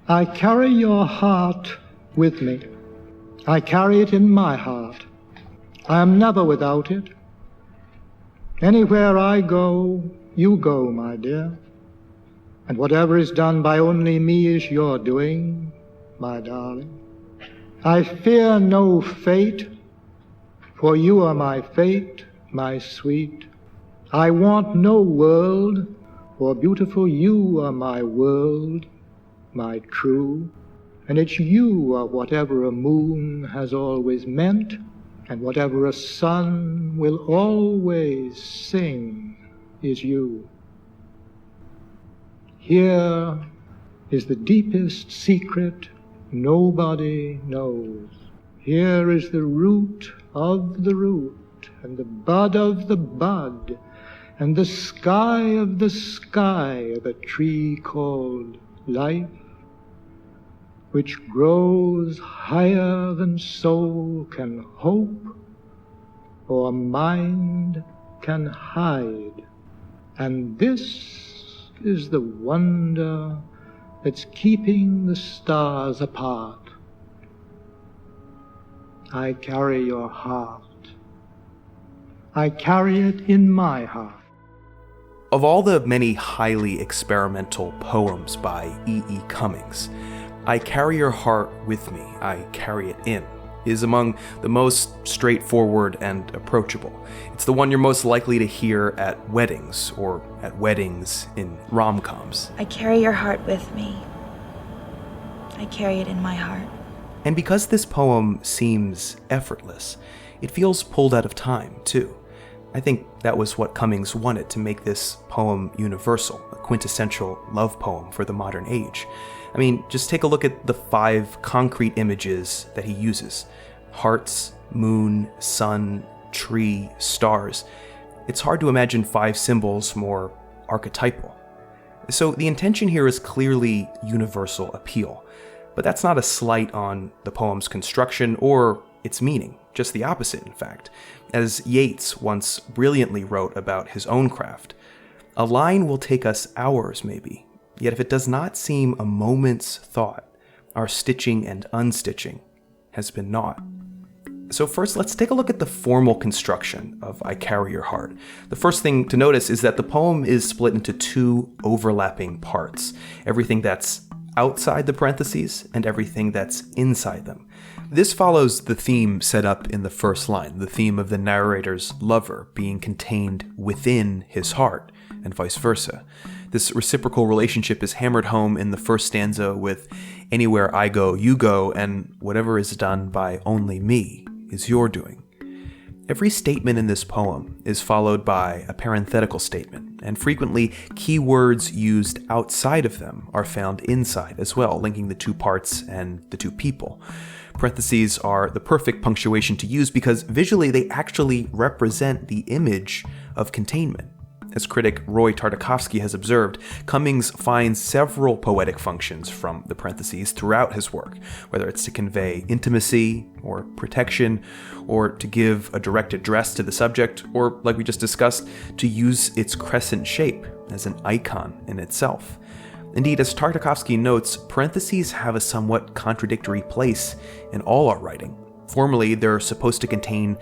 I carry your heart with me. I carry it in my heart. I am never without it. Anywhere I go, you go, my dear. And whatever is done by only me is your doing, my darling. I fear no fate, for you are my fate, my sweet. I want no world, for beautiful you are my world, my true. And it's you are whatever a moon has always meant, and whatever a sun will always sing is you. Here is the deepest secret nobody knows. Here is the root of the root, and the bud of the bud, and the sky of the sky of a tree called life, which grows higher than soul can hope or mind can hide. And this is the wonder that's keeping the stars apart. I carry your heart. I carry it in my heart. Of all the many highly experimental poems by E. Cummings, I Carry Your Heart With Me, I Carry It In, is among the most straightforward and approachable. It's the one you're most likely to hear at weddings, or at weddings in rom-coms. I carry your heart with me. I carry it in my heart. And because this poem seems effortless, it feels pulled out of time, too. I think that was what Cummings wanted, to make this poem universal, a quintessential love poem for the modern age. I mean, just take a look at the 5 concrete images that he uses. Hearts, moon, sun, tree, stars. It's hard to imagine 5 symbols more archetypal. So the intention here is clearly universal appeal. But that's not a slight on the poem's construction or its meaning, just the opposite, in fact. As Yeats once brilliantly wrote about his own craft, a line will take us hours maybe, yet if it does not seem a moment's thought, our stitching and unstitching has been naught. So first, let's take a look at the formal construction of I Carry Your Heart. The first thing to notice is that the poem is split into 2 overlapping parts. Everything that's outside the parentheses and everything that's inside them. This follows the theme set up in the first line, the theme of the narrator's lover being contained within his heart, and vice versa. This reciprocal relationship is hammered home in the first stanza with anywhere I go, you go, and whatever is done by only me is your doing. Every statement in this poem is followed by a parenthetical statement, and frequently key words used outside of them are found inside as well, linking the 2 parts and the 2 people. Parentheses are the perfect punctuation to use because visually they actually represent the image of containment. As critic Roy Tartakovsky has observed, Cummings finds several poetic functions from the parentheses throughout his work, whether it's to convey intimacy or protection, or to give a direct address to the subject, or, like we just discussed, to use its crescent shape as an icon in itself. Indeed, as Tartakovsky notes, parentheses have a somewhat contradictory place in all our writing. Formally, they're supposed to contain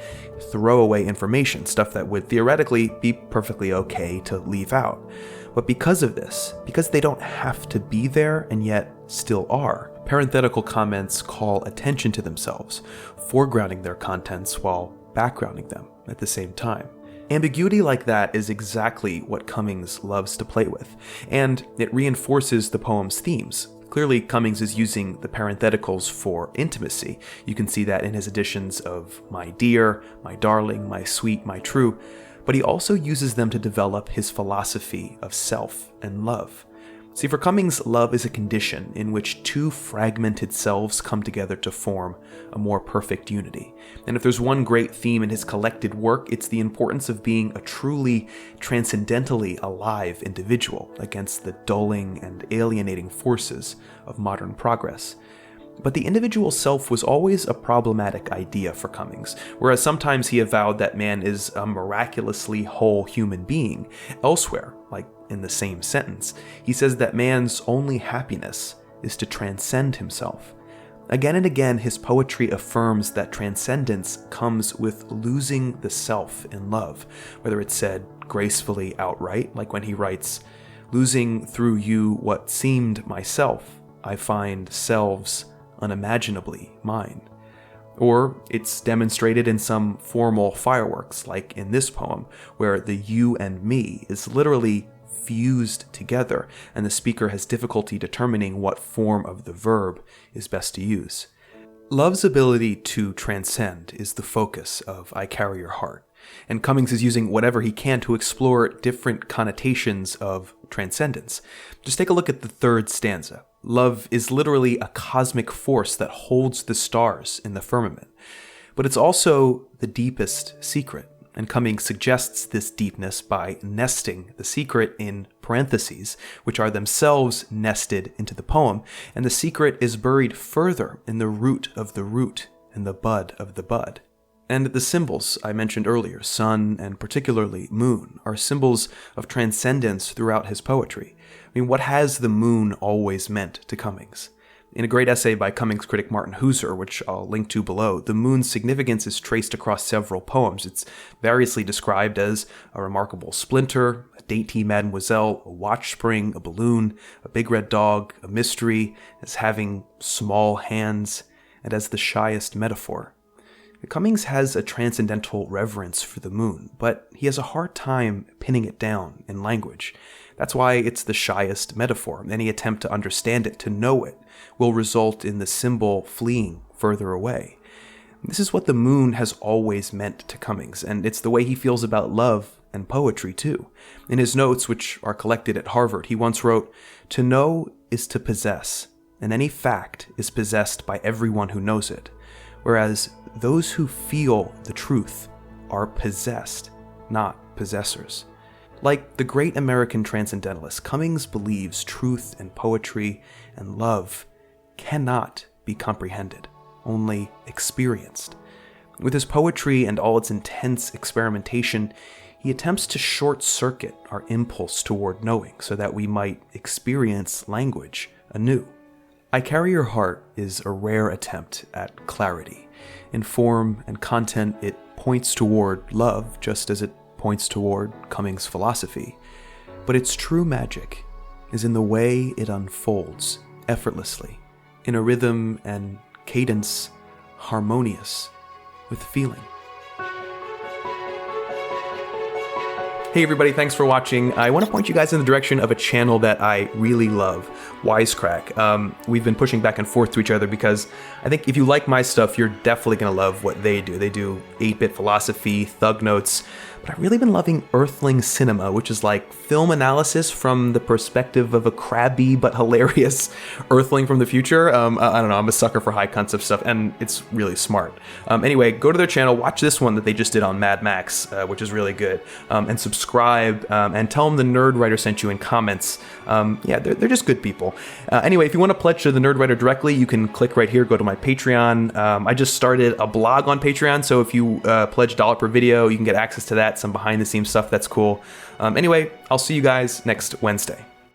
throwaway information, stuff that would theoretically be perfectly okay to leave out. But because of this, because they don't have to be there and yet still are, parenthetical comments call attention to themselves, foregrounding their contents while backgrounding them at the same time. Ambiguity like that is exactly what Cummings loves to play with, and it reinforces the poem's themes. Clearly, Cummings is using the parentheticals for intimacy. You can see that in his additions of my dear, my darling, my sweet, my true, but he also uses them to develop his philosophy of self and love. See, for Cummings, love is a condition in which 2 fragmented selves come together to form a more perfect unity. And if there's one great theme in his collected work, it's the importance of being a truly transcendentally alive individual against the dulling and alienating forces of modern progress. But the individual self was always a problematic idea for Cummings, whereas sometimes he avowed that man is a miraculously whole human being. Elsewhere, like in the same sentence, he says that man's only happiness is to transcend himself. Again and again, his poetry affirms that transcendence comes with losing the self in love, whether it's said gracefully outright, like when he writes, "Losing through you what seemed myself, I find selves unimaginably mine." Or it's demonstrated in some formal fireworks, like in this poem, where the you and me is literally fused together, and the speaker has difficulty determining what form of the verb is best to use. Love's ability to transcend is the focus of I Carry Your Heart, and Cummings is using whatever he can to explore different connotations of transcendence. Just take a look at the third stanza. Love is literally a cosmic force that holds the stars in the firmament, but it's also the deepest secret. And Cummings suggests this deepness by nesting the secret in parentheses, which are themselves nested into the poem, and the secret is buried further in the root of the root and the bud of the bud. And the symbols I mentioned earlier, sun and particularly moon, are symbols of transcendence throughout his poetry. I mean, what has the moon always meant to Cummings? In a great essay by Cummings critic Martin Heusser, which I'll link to below, the moon's significance is traced across several poems. It's variously described as a remarkable splinter, a dainty mademoiselle, a watch spring, a balloon, a big red dog, a mystery, as having small hands, and as the shyest metaphor. Cummings has a transcendental reverence for the moon, but he has a hard time pinning it down in language. That's why it's the shyest metaphor. Any attempt to understand it, to know it, will result in the symbol fleeing further away. This is what the moon has always meant to Cummings, and it's the way he feels about love and poetry too. In his notes, which are collected at Harvard, he once wrote, "To know is to possess, and any fact is possessed by everyone who knows it, whereas those who feel the truth are possessed, not possessors." Like the great American transcendentalist, Cummings believes truth and poetry and love cannot be comprehended, only experienced. With his poetry and all its intense experimentation, he attempts to short-circuit our impulse toward knowing so that we might experience language anew. I Carry Your Heart is a rare attempt at clarity. In form and content, it points toward love, just as it points toward Cummings' philosophy. But its true magic is in the way it unfolds effortlessly, in a rhythm and cadence harmonious with feeling. Hey everybody, thanks for watching. I want to point you guys in the direction of a channel that I really love, Wisecrack. We've been pushing back and forth to each other because I think if you like my stuff, you're definitely going to love what they do. They do 8-bit philosophy, thug notes, but I've really been loving Earthling Cinema, which is like film analysis from the perspective of a crabby but hilarious Earthling from the future. I don't know, I'm a sucker for high concept stuff, and it's really smart. Anyway, go to their channel, watch this one that they just did on Mad Max, which is really good, and subscribe, and tell them the Nerd Writer sent you in comments. Yeah, they're just good people. Anyway, if you want to pledge to the Nerd Writer directly, you can click right here, go to my Patreon. I just started a blog on Patreon, so if you pledge $1 per video, you can get access to that, some behind the scenes stuff that's cool. Anyway, I'll see you guys next Wednesday.